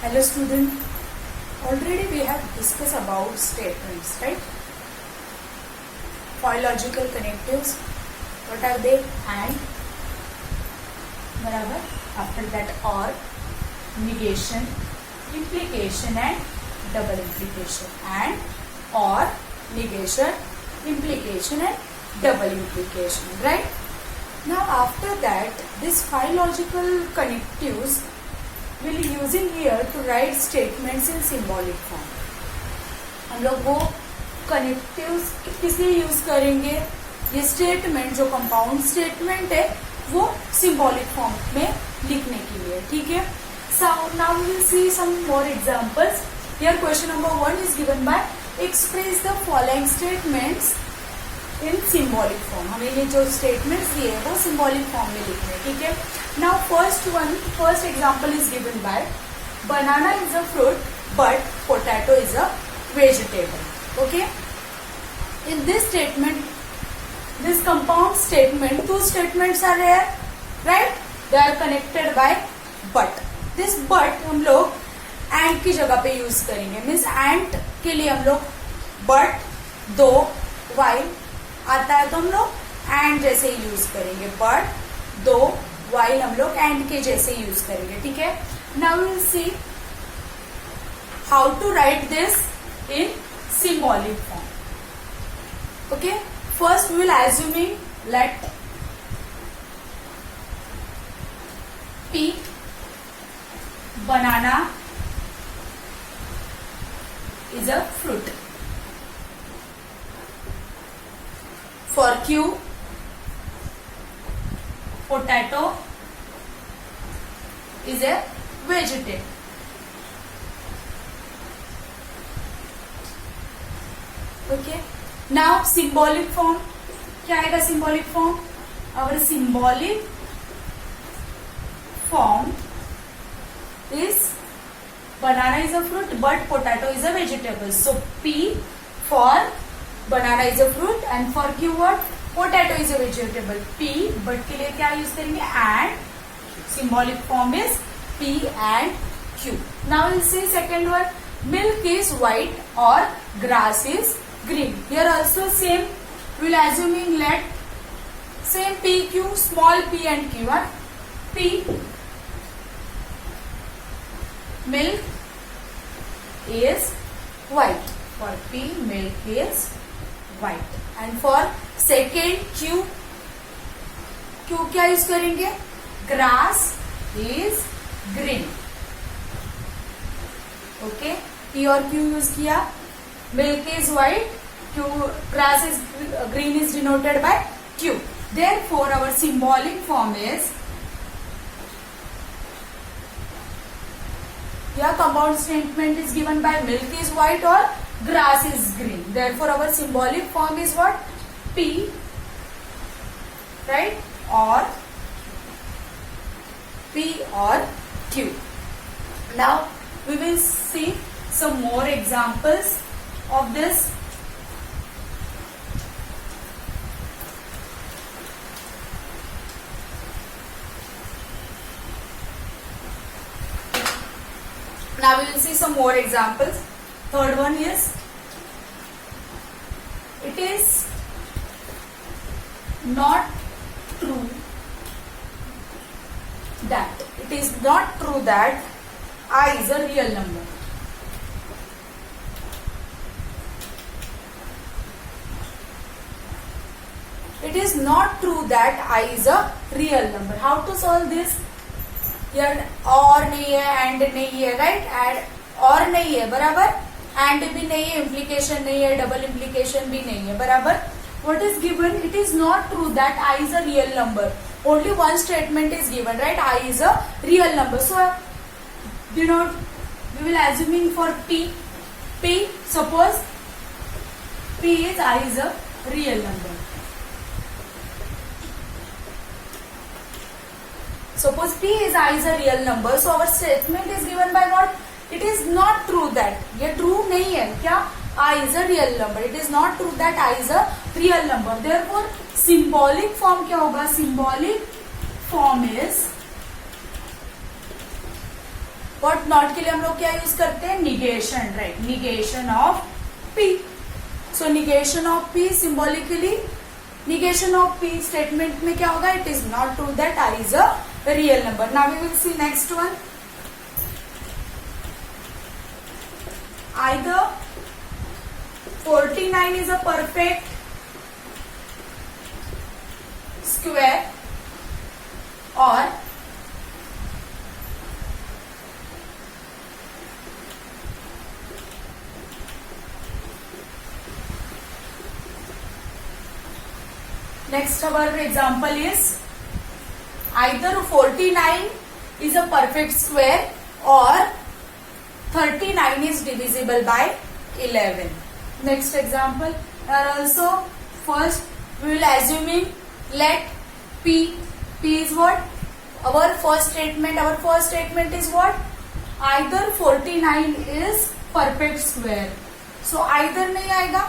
Hello student, already we have discussed about statements, right? Phylogical connectives, what are they? And, बराबर, after that or, negation, implication and double implication, and or, negation, implication and double implication, right? Now after that, this phylogical connectives will using here to write statements in symbolic form. हम लोग वो connectives किस लिए use करेंगे? ये statement जो compound statement है वो सिंबॉलिक फॉर्म में लिखने के लिए, ठीक है? So now we will see some more examples. Here question number 1 is given by express the following statements in symbolic form. हमें ये जो statements दिए हैं वो symbolic form में लिखने हैं, ठीक है? Now first example is given by banana is a fruit but potato is a vegetable. Okay? In this statement, this compound statement, two statements are there, right? They are connected by but. This but हम लोग and की जगह पे use करेंगे. Means and के लिए हम लोग but, though, while आता है तो हम लोग and जैसे ही यूज करेंगे. But, though, while हम लोग and के जैसे यूज करेंगे, ठीक है? Now we will see how to write this in symbolic form. Okay? First we will assuming let P banana is a fruit. For Q potato is a vegetable. Okay. Now symbolic form. क्या आएगा symbolic form? Our symbolic form is banana is a fruit but potato is a vegetable. So P for banana is a fruit and for Q what? Potato is a vegetable. P but के लिए क्या use करेंगे? And. Symbolic form is P and Q. Now we'll see second one. Milk is white or grass is green. Here also same. We'll assuming let same P, Q, small p and Q. What? P milk is white. For P milk is white. And for second Q, Q क्या use करेंगे? Grass is green. Okay, P और Q use किया. Milk is white. Q grass is green is denoted by Q. Therefore, our symbolic form is here compound statement is given by milk is white or grass is green. Therefore, our symbolic form is what? P, right? Or P or Q. Now we will see some more examples of this. Now we will see some more examples. Third one is it is not true that I is a real number. It is not true that I is a real number. How to solve this? Here और नहीं है, and नहीं है, right? And और नहीं है, बराबर? And भी नहीं है, implication नहीं है, double implication भी नहीं है, बराबर? What is given? It is not true that I is a real number. Only one statement is given, right? I is a real number. So, we will assuming for P. Suppose P is I is a real number. Suppose P is I is a real number. So, our statement is given by what? It is not true that. ये true नहीं है क्या? I is a real number. It is not true that I is a real number. Therefore, symbolic form क्या होगा? Symbolic form is but not के लिए हम लोग क्या यूज करते हैं, negation, right, negation of P. So negation of P symbolically, negation of P statement में क्या होगा, it is not true that I is a real number. Now we will see next one. Either 49 is a perfect square or next our example is either 49 is a perfect square or 39 is divisible by 11. Next example, also first we will assuming let p is what, our first statement is what, either 49 is perfect square. So either नहीं आएगा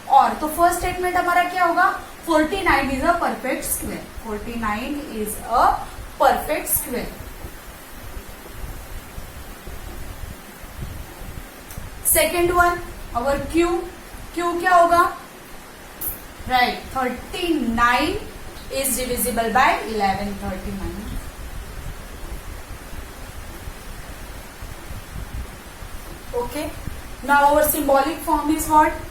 और, तो first statement हमारा क्या होगा, 49 is a perfect square. 49 is a perfect square. Second one, our Q क्या होगा, right, 39 is divisible by 11. 39. Okay, now our symbolic form is what,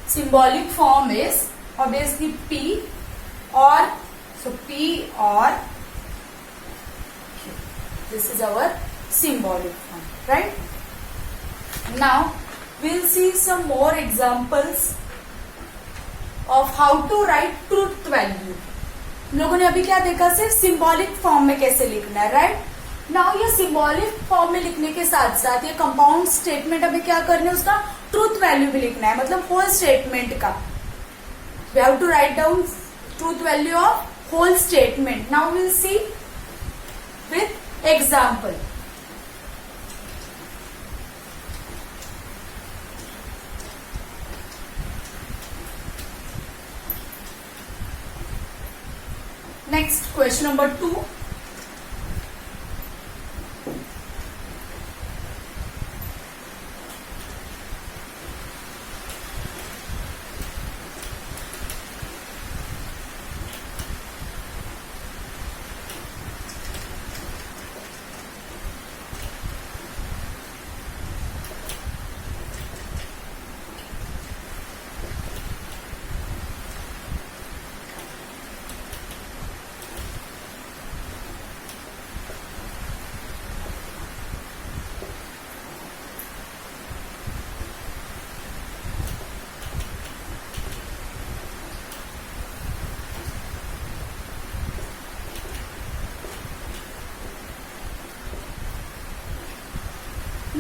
symbolic form is obviously P or, so P or Q. This is our symbolic form, right? Now we'll see some more examples of how to write truth value. हम लोगों ने अभी क्या देखा, सिर्फ symbolic form में कैसे लिखना है, राइट? नाउ ये सिंबॉलिक फॉर्म में लिखने के साथ साथ ये कंपाउंड स्टेटमेंट हमें क्या करना है, उसका ट्रूथ वैल्यू भी लिखना है, मतलब होल स्टेटमेंट का. We have to write down truth value of whole statement. Now will see with example. Next question number 2.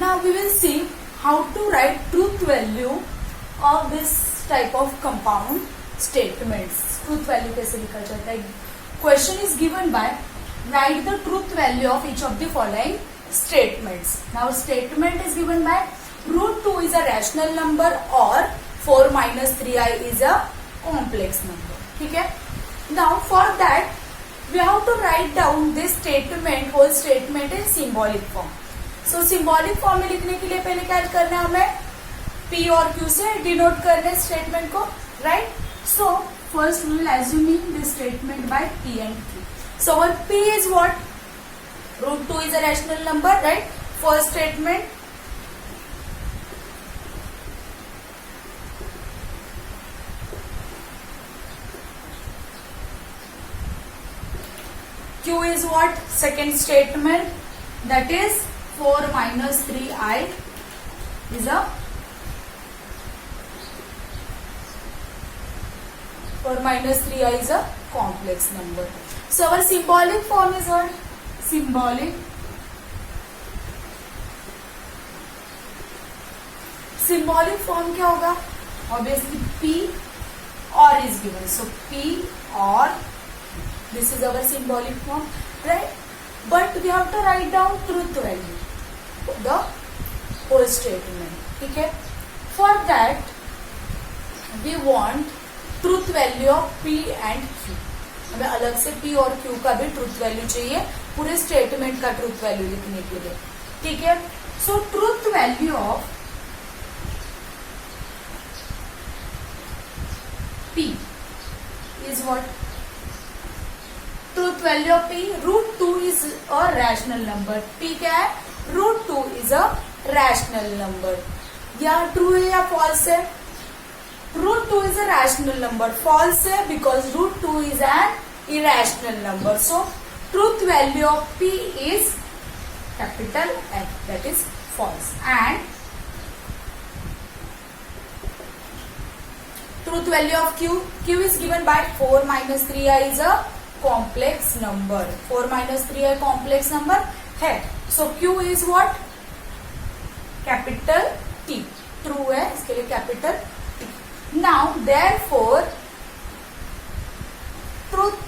Now we will see how to write truth value of this type of compound statements. Truth value कैसे लिखा जाता है? Question is given by write the truth value of each of the following statements. Now statement is given by root 2 is a rational number or 4 minus 3i is a complex number. ठीक है? Now for that we have to write down this statement, whole statement in symbolic form. So symbolic form में लिखने के लिए पहले क्या करना है, हमें P और Q से डिनोट करने स्टेटमेंट को, right? So first we will assuming this statement by P and Q. So our P is what, root 2 is a rational number, right? First statement. Q is what, second statement, that is 4 minus 3i is a 4 minus 3i is a complex number. So our symbolic form is what? Symbolic form क्या होगा? Obviously P or is given. So P or, this is our symbolic form, right? But we have to write down truth value, the whole statement. ठीक है? For that we want truth value of P and Q. हमें अलग से P और Q का भी truth value चाहिए पूरे स्टेटमेंट का ट्रूथ वैल्यू लिखने के लिए, ठीक है। So truth value of P is what? Truth value of P, √2 is a rational number. P क्या है? √2 is a rational number. या ट्रू है या फॉल्स है? √2 is a rational number. False है because √2 is an irrational number. So truth value of P is capital F, that is false. And truth value of Q, Q is given by 4 minus 3i is a complex number. 4 minus 3i complex number है. So Q is what? Capital T. True है, इसके लिए capital T. Now therefore truth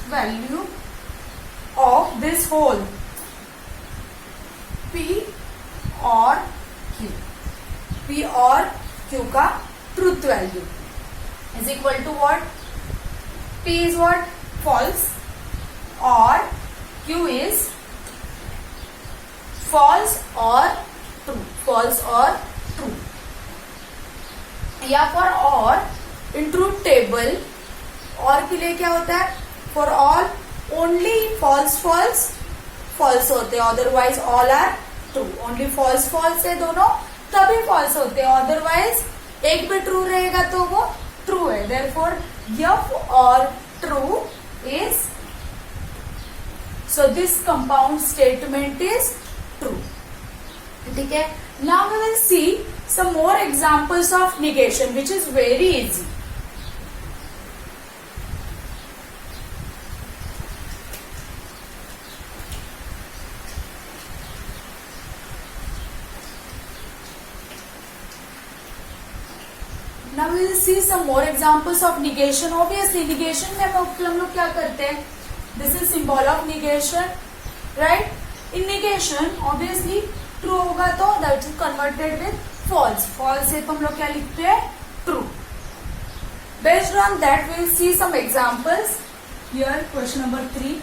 value of this whole P और Q, P और Q का truth value is equal to what? P is what? False or Q is false or true. False or true. या for or in truth table और के लिए क्या होता है? For all only false false false होते हैं, otherwise all are true. Only false false है दोनों, तभी false होते हैं, otherwise एक भी ट्रू रहेगा तो वो ट्रू है. Therefore F और true is, so this compound statement is true. ठीक है. Now we will see some more examples of negation which is very easy. Now we will see some more examples of negation. Obviously negation में हम लोग क्या करते हैं? This is symbol of negation, right? In negation obviously true होगा तो that is converted with false. False है तो हम लोग क्या लिखते हैं? True. Based on that we will see some examples. Here question number 3.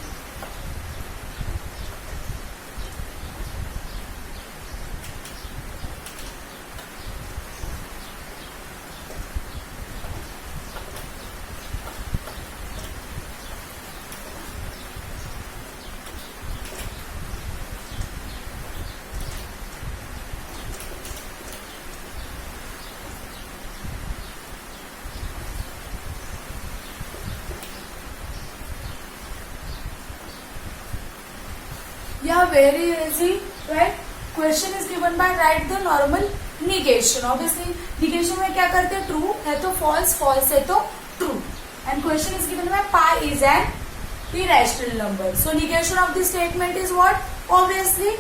Yeah, very easy, right? Question is given by write the normal negation. Obviously negation में क्या करते हैं? True है तो false, false है तो true. And question is given by pi is an irrational number. So negation of this statement is what? Obviously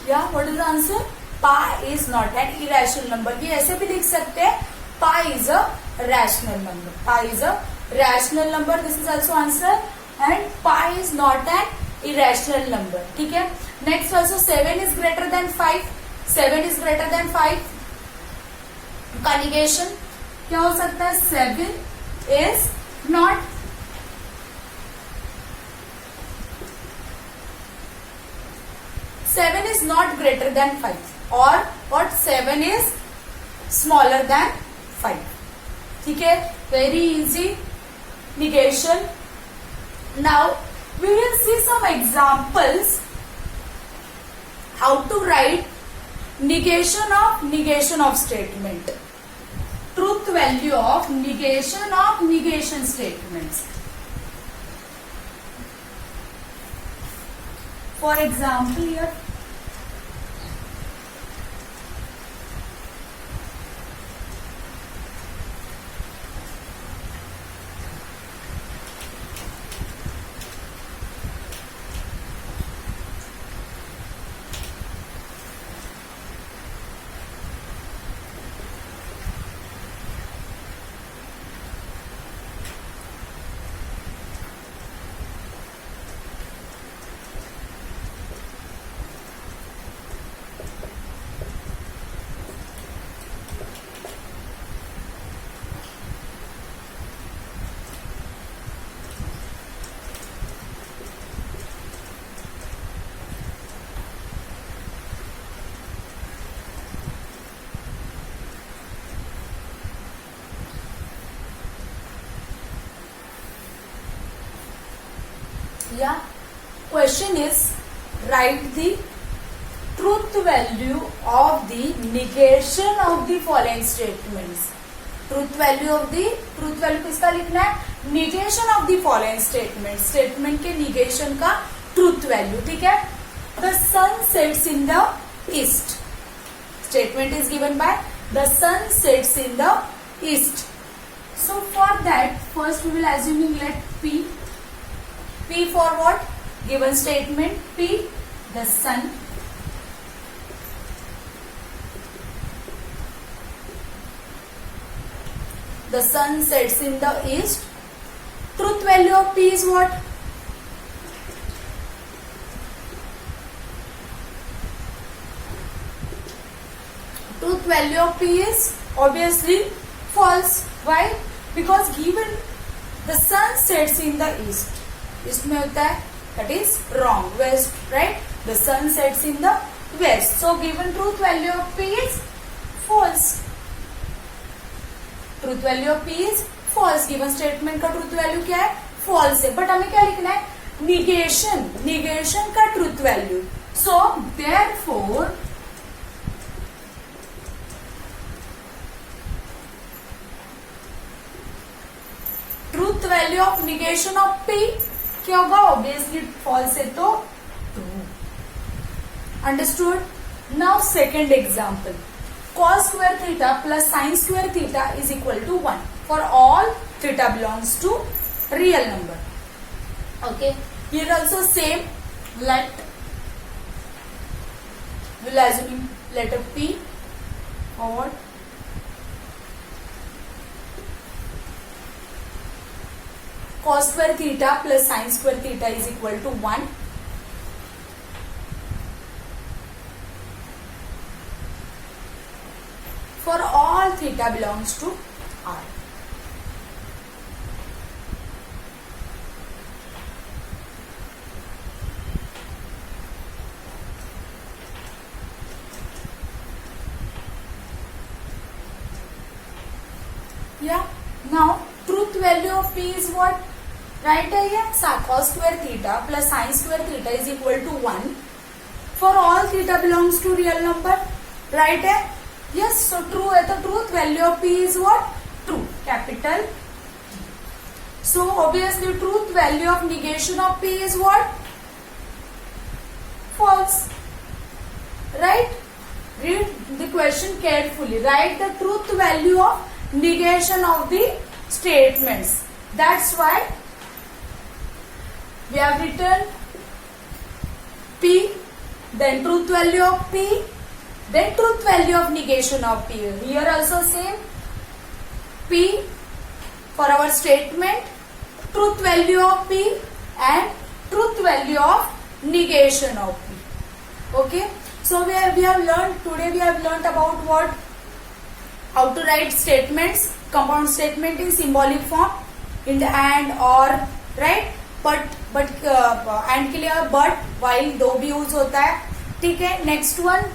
yeah, what is the answer? Pi is not an irrational number. ये ऐसे भी लिख सकते हैं, pi is a rational number. Pi is a rational number. This is also answer. And pi is not an irrational number. ठीक है. Next also 7 is greater than 5. 7 is greater than 5. का negation क्या हो सकता है? 7 is not. Seven is not greater than 5. Or what? 7 is smaller than 5. ठीक है. Very easy negation. Now we will see some examples how to write negation of statement. Truth value of negation statements. For example here, Yeah. Question is, write the truth value of the negation of the following statements. truth value किसका लिखना है? negation of the following statement. statement के negation का truth value. ठीक है. The sun sets in the east. statement is given by the sun sets in the east. So for that, first we will assuming let P. P for what? Given statement P, the sun. The sun sets in the east. Truth value of P is what? Truth value of P is obviously false. Why? Because given the sun sets in the east. East में होता है, that is wrong. West, right? The sun sets in the west. So given truth value of P is false. Truth value of P is false. Given statement का truth value क्या है? False है. But हमें क्या लिखना है? Negation का truth value. So therefore truth value of negation of P क्या होगा? ऑब्वियसली फॉल्स है तो true. Understood. Now second example. cos square theta plus sin square theta is equal to 1 for all theta belongs to real number. Okay, here also same. Let we'll assume letter P forward. Cos square theta plus sin square theta is equal to 1. For all theta belongs to R. Yeah. Now truth value of P is what? Right here, cos square theta plus sin square theta is equal to 1. For all theta belongs to real number. Right here. Yes, so true है तो truth value of P is what? True, capital T. So obviously truth value of negation of P is what? False. Right? Read the question carefully. Write the truth value of negation of the statements. That's why we have written P, then truth value of P, then truth value of negation of P. Here also same. P for our statement, truth value of P and truth value of negation of P. Okay. So we have learned today. We have learned about what? How to write statements, compound statement in symbolic form, in the and or, right? But and के लिए but while दो भी use होता है. ठीक है. Next one.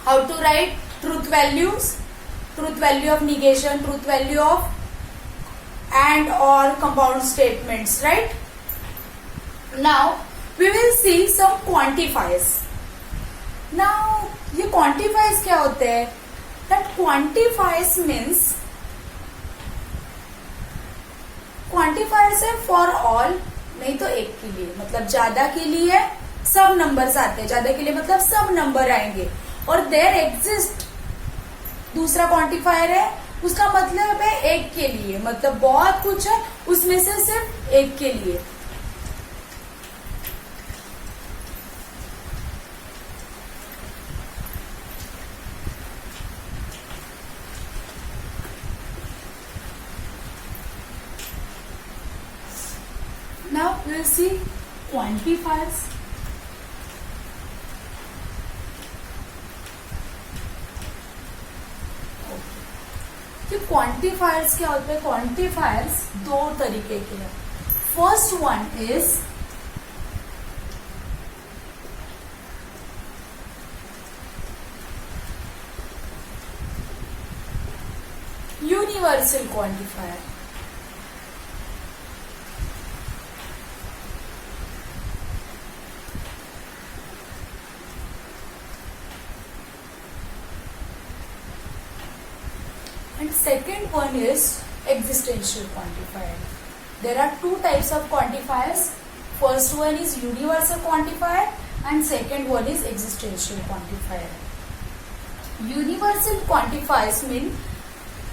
How to write truth values, truth value of negation, truth value of and or compound statements, right? Now we will see some quantifiers. Now ये quantifiers क्या होते हैं? That quantifiers means quantifiers है for all, नहीं तो एक के लिए, मतलब ज्यादा के लिए सब नंबर्स आते हैं. ज्यादा के लिए मतलब सब नंबर आएंगे. और देयर एग्जिस्ट दूसरा क्वांटिफायर है, उसका मतलब है एक के लिए, मतलब बहुत कुछ है उसमें से सिर्फ एक के लिए. Now we will see quantifiers. Quantifiers क्या होते हैं? क्वांटिफायर्स दो तरीके के हैं. First one is universal quantifier. second one is existential quantifier. There are two types of quantifiers. First one is universal quantifier and second one is existential quantifier. Universal quantifiers mean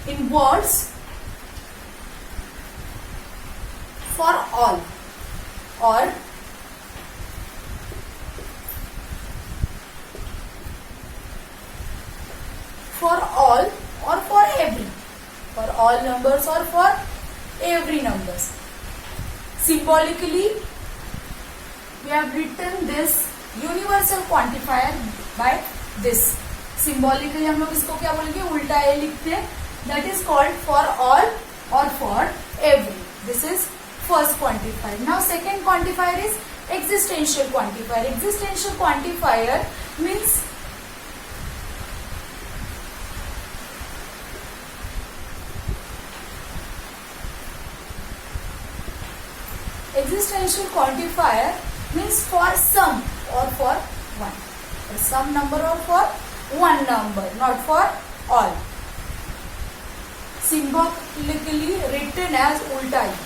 involves for all or for all or for every, for all numbers or for every numbers. Symbolically, we have written this universal quantifier by this. Symbolically हम लोग इसको क्या बोलेंगे, उल्टा ए लिखते हैं. That is called for all or for every. This is first quantifier. Now second quantifier is existential quantifier. Existential quantifier means existential quantifier means for some or for one, for some number or for one number, not for all. Symbolically written as ulta e.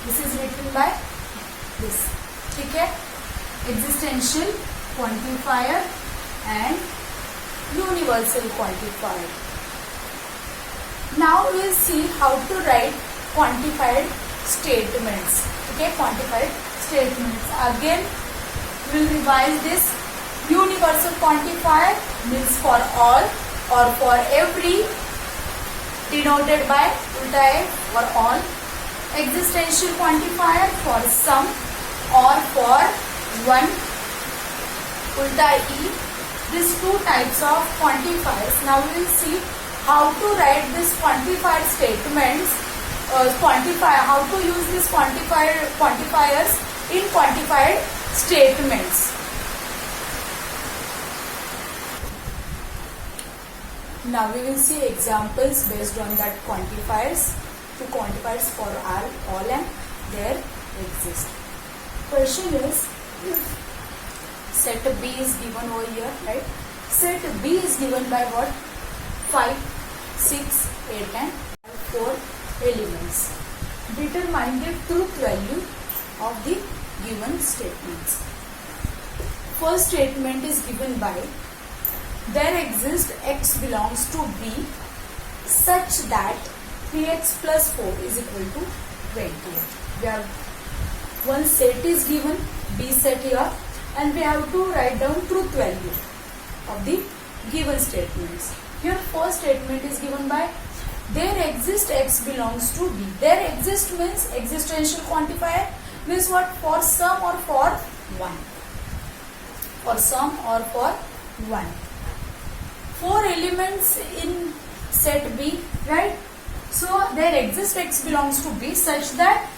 This is written by this. ठीक है, existential quantifier and universal quantifier. Now we will see how to write quantified statements. Okay, quantified statements. Again, we will revise this. Universal quantifier means for all or for every, denoted by ulta e for all. Existential quantifier for some or for one, ulta e. These two types of quantifiers. Now we will see how to write these quantified statements. How to use these quantifiers in quantified statements. Now we will see examples based on that quantifiers. Two quantifiers for all and there exist. Question is, set B is given over here, right? Set B is given by what? 5, 6, 8 and 4 elements. Determine the truth value of the given statements. First statement is given by, there exists x belongs to B such that 3x plus 4 is equal to 28. We have one set is given, B set here, and we have to write down truth value of the given statements. Here first statement is given by, there exists x belongs to B. There exist means existential quantifier means what? For some or for one. For some or for one. 4 elements in set B, right? So there exists x belongs to B such that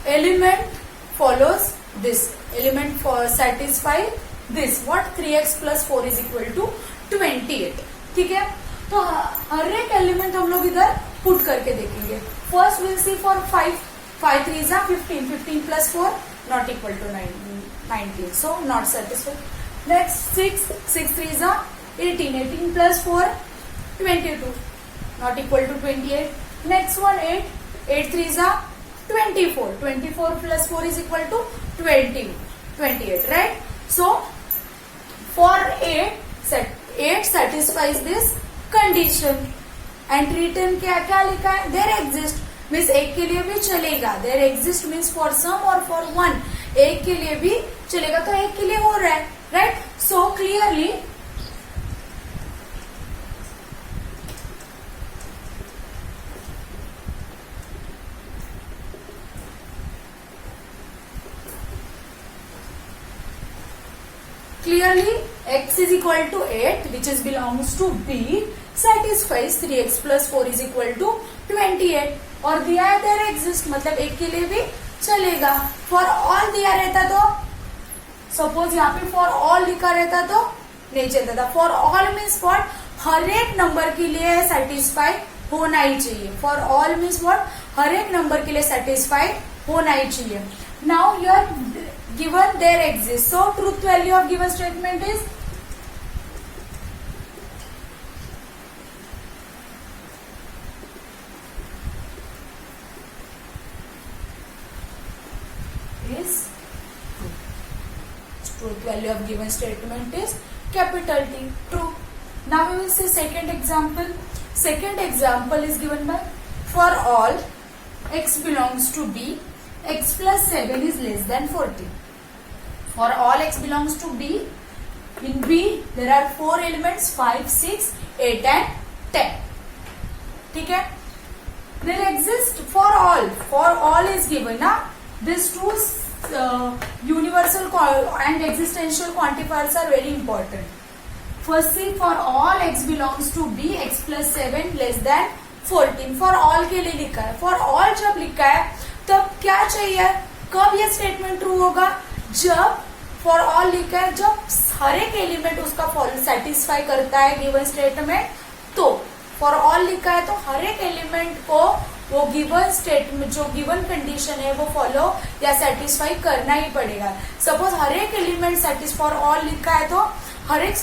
element follows this. Element for satisfy this. What? 3x plus 4 is equal to 28. ठीक है, तो हर एक element हम लोग इधर put करके देखेंगे. First will see for 5, 5 3 is 15, 15 plus 4 not equal to 19, so not satisfied. Next 6, 6 3 is 18, 18 plus 4 22 not equal to 28. Next one 8, 8 3 is 24, 24 plus 4 is equal to 28, right? So for 8 satisfies this condition and written क्या लिखा है? There exist means एक के लिए भी चलेगा. There exist means for some or for one. एक के लिए भी चलेगा तो एक के लिए हो रहा है, right? So clearly x is equal to 8 which is belongs to B satisfies 3x plus 4 is equal to 28. और दिया है there exist मतलब एक के लिए भी चलेगा. for all दिया रहता तो सपोज यहाँ पे for all लिखा रहता तो नहीं चलता था. for all means what? हर एक नंबर के लिए सेटिस्फाई होना ही चाहिए. for all means what? हर एक नंबर के लिए सेटिस्फाई होना ही चाहिए. now here given there exists, so truth value of given statement is Truth value of given statement is capital T, true. Now we will see second example. Second example is given by for all x belongs to B, x plus 7 is less than 14. For all x belongs to B, in B there are 4 elements 5, 6, 8 and 10. ठीक है? There exist for all is given ना. These two universal and existential quantifiers are very important. Firstly, for all x belongs to B, x plus 7 less than 14. For all के लिए लिखा है. For all जब लिखा है तब क्या चाहिए? कब ये स्टेटमेंट ट्रू होगा? जब for all लिखा है जब हर एक एलिमेंट उसका सेटिस्फाई करता है गिवन स्टेटमेंट. तो for all लिखा है तो हर एक एलिमेंट को वो गिवन स्टेटमेंट जो गिवन कंडीशन है वो फॉलो या सेटिस्फाई करना ही पड़ेगा. सपोज हर एक एलिमेंट फॉर ऑल लिखा है तो हर एक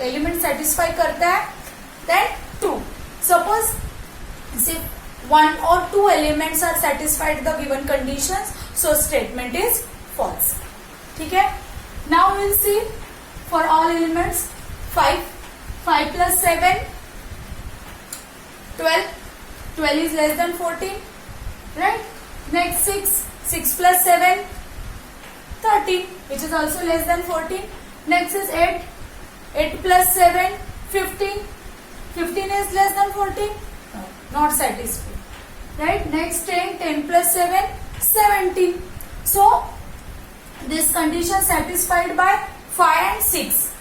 एलिमेंट सेटिस्फाई करता है then true. Suppose 1 or 2 elements are satisfied the given conditions, so statement is false. ठीक है? Now we will see for all elements 5 plus 7 12 is less than 14, right? Next 6 plus 7 13, which is also less than 14. Next is 8 plus 7 15 is less than 14, no, not satisfied, right? Next 10 plus 7 17. So this condition satisfied by 5 and 6,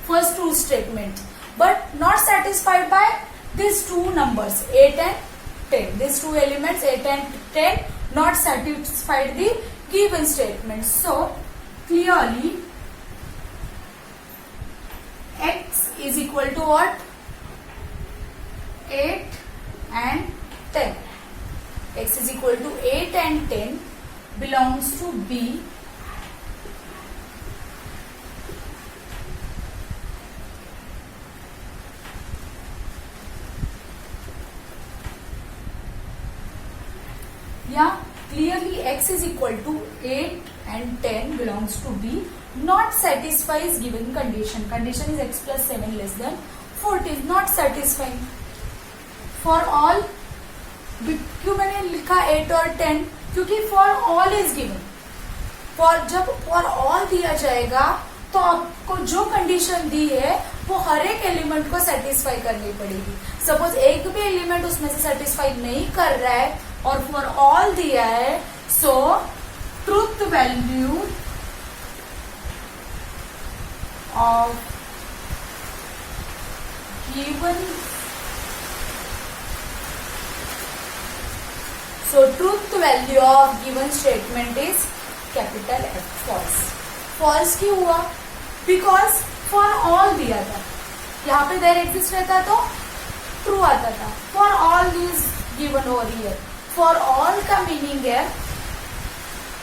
first true statement, but not satisfied by these two numbers 8 and 10. These two elements 8 and 10 not satisfied the given statement. So clearly x is equal to what? 8 and 10. X is equal to 8 and 10 belongs to B. Yeah, clearly x is equal to 8 and 10 belongs to B, not satisfies given condition. Condition is x plus 7 less than 14, not satisfying. For all, क्यों मैंने लिखा 8 और 10? क्योंकि for all is given. जब for all दिया जाएगा तो आपको जो कंडीशन दी है वो हर एक एलिमेंट को सेटिस्फाई करनी पड़ेगी. सपोज एक भी एलिमेंट उसमें से सेटिस्फाई नहीं कर रहा है और फॉर ऑल दिया है, so truth value of given truth value of given statement is capital F, false. False क्यों हुआ? बिकॉज फॉर ऑल दिया था, यहाँ पे देयर एग्जिस्ट रहता तो ट्रू आता था. For all is given over here. For all का मीनिंग है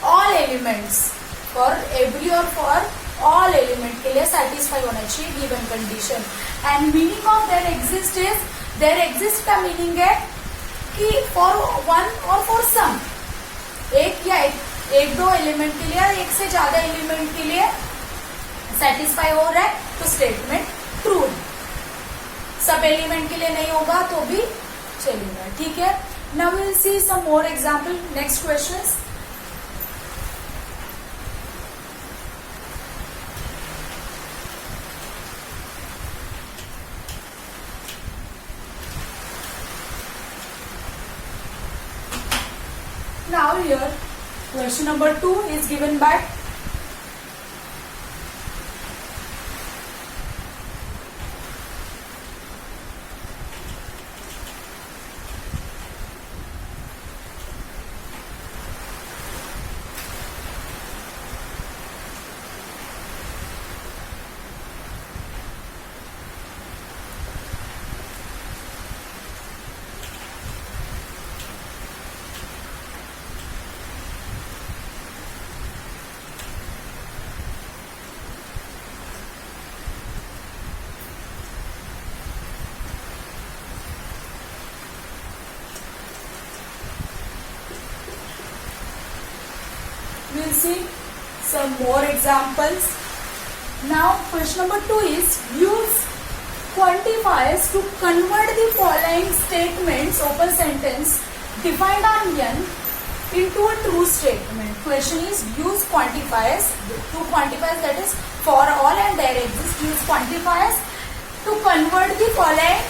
ऑल एलिमेंट्स, फॉर एवरी और फॉर ऑल एलिमेंट के लिए सेटिस्फाई होना चाहिए given condition. And meaning of there exist is, there exist का मीनिंग है कि फॉर वन और फॉर सम, एक या एक दो एलिमेंट के लिए, एक से ज्यादा एलिमेंट के लिए सेटिस्फाई हो रहा है तो स्टेटमेंट ट्रू है. सब एलिमेंट के लिए नहीं होगा तो भी चलेगा. ठीक है? Now we will see some more example. Next questions. Now here question number 2 is given by we'll see some more examples. Now question number 2 is use quantifiers to convert the following statements, open sentence, defined on n into a true statement. Question is use quantifiers, two quantifiers, that is for all and there exist, use quantifiers to convert the following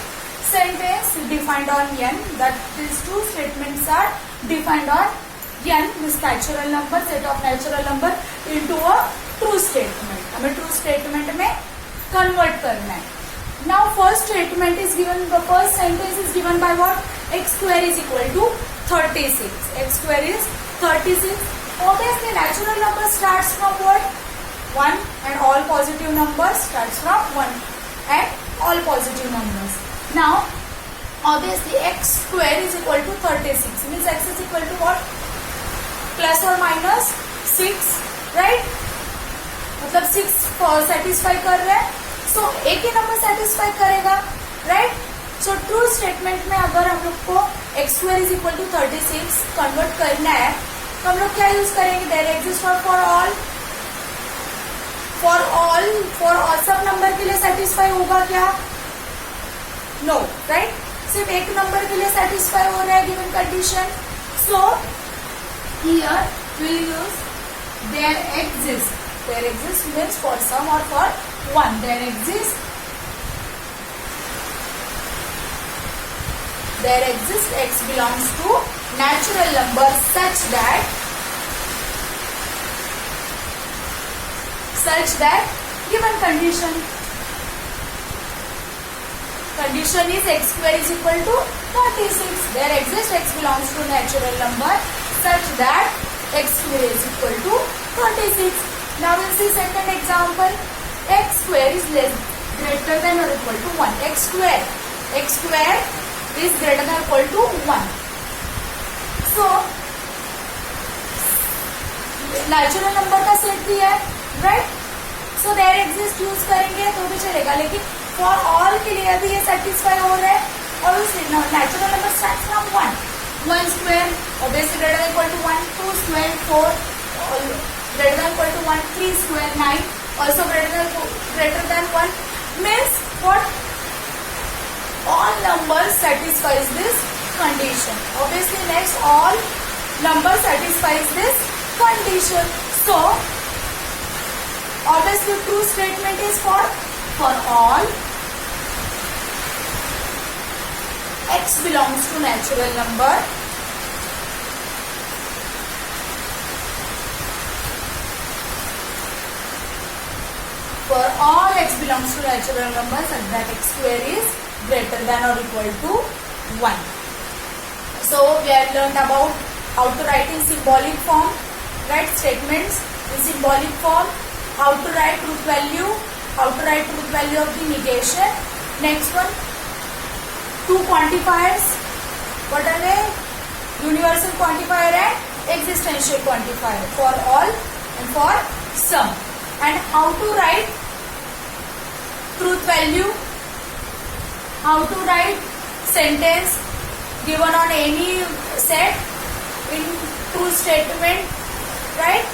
sentence defined on n, that these two statements are defined on n, this natural number, set of natural number, into a true statement. हमें true statement में convert करना है. Now first statement is given, the first sentence is given by what? X square is equal to 36. X square is 36. Obviously natural number starts from what? 1 and all positive numbers starts from 1 and all positive numbers. Now obviously x square is equal to 36 means x is equal to what? Plus or minus 6, right? मतलब 6 satisfy कर रहे हैं, so एक ही number satisfy करेगा, राइट? So true statement में अगर हम लोग को x square is equal to 36 convert करना है तो हम लोग क्या यूज करेंगे? There exist for all, for all सब नंबर के लिए सेटिस्फाई होगा क्या? No, right? सिर्फ एक नंबर के लिए सेटिस्फाई हो रहा है given condition. So here will use there exist. There exists means for some or for one. There exists x belongs to natural number such that given condition is x square is equal to 36. There exists x belongs to natural number such that x square is equal to 36. Now we'll see second example. X square is greater than or equal to 1. X square is greater than or equal to 1. So natural number का set भी है, right? So there exist use करेंगे तो भी चलेगा, लेकिन for all के लिए अभी ये सेटिस्फाई हो रहा है. Obviously natural number starts from 1. 1 square obviously greater than or equal to 1. 2 square 4 greater than equal to 1, 3 square 9 also greater than 1 means what? All numbers satisfies this condition. Obviously next all numbers satisfies this condition. So obviously true statement is for all x belongs to natural number for all x belongs to natural numbers and that x square is greater than or equal to 1. So we have learned about how to write in symbolic form, right? Statements in symbolic form, how to write truth value of the negation. Next one, two quantifiers. What are they? Universal quantifier and existential quantifier for all and for some. And how to write truth value, how to write sentence given on any set in true statement, right?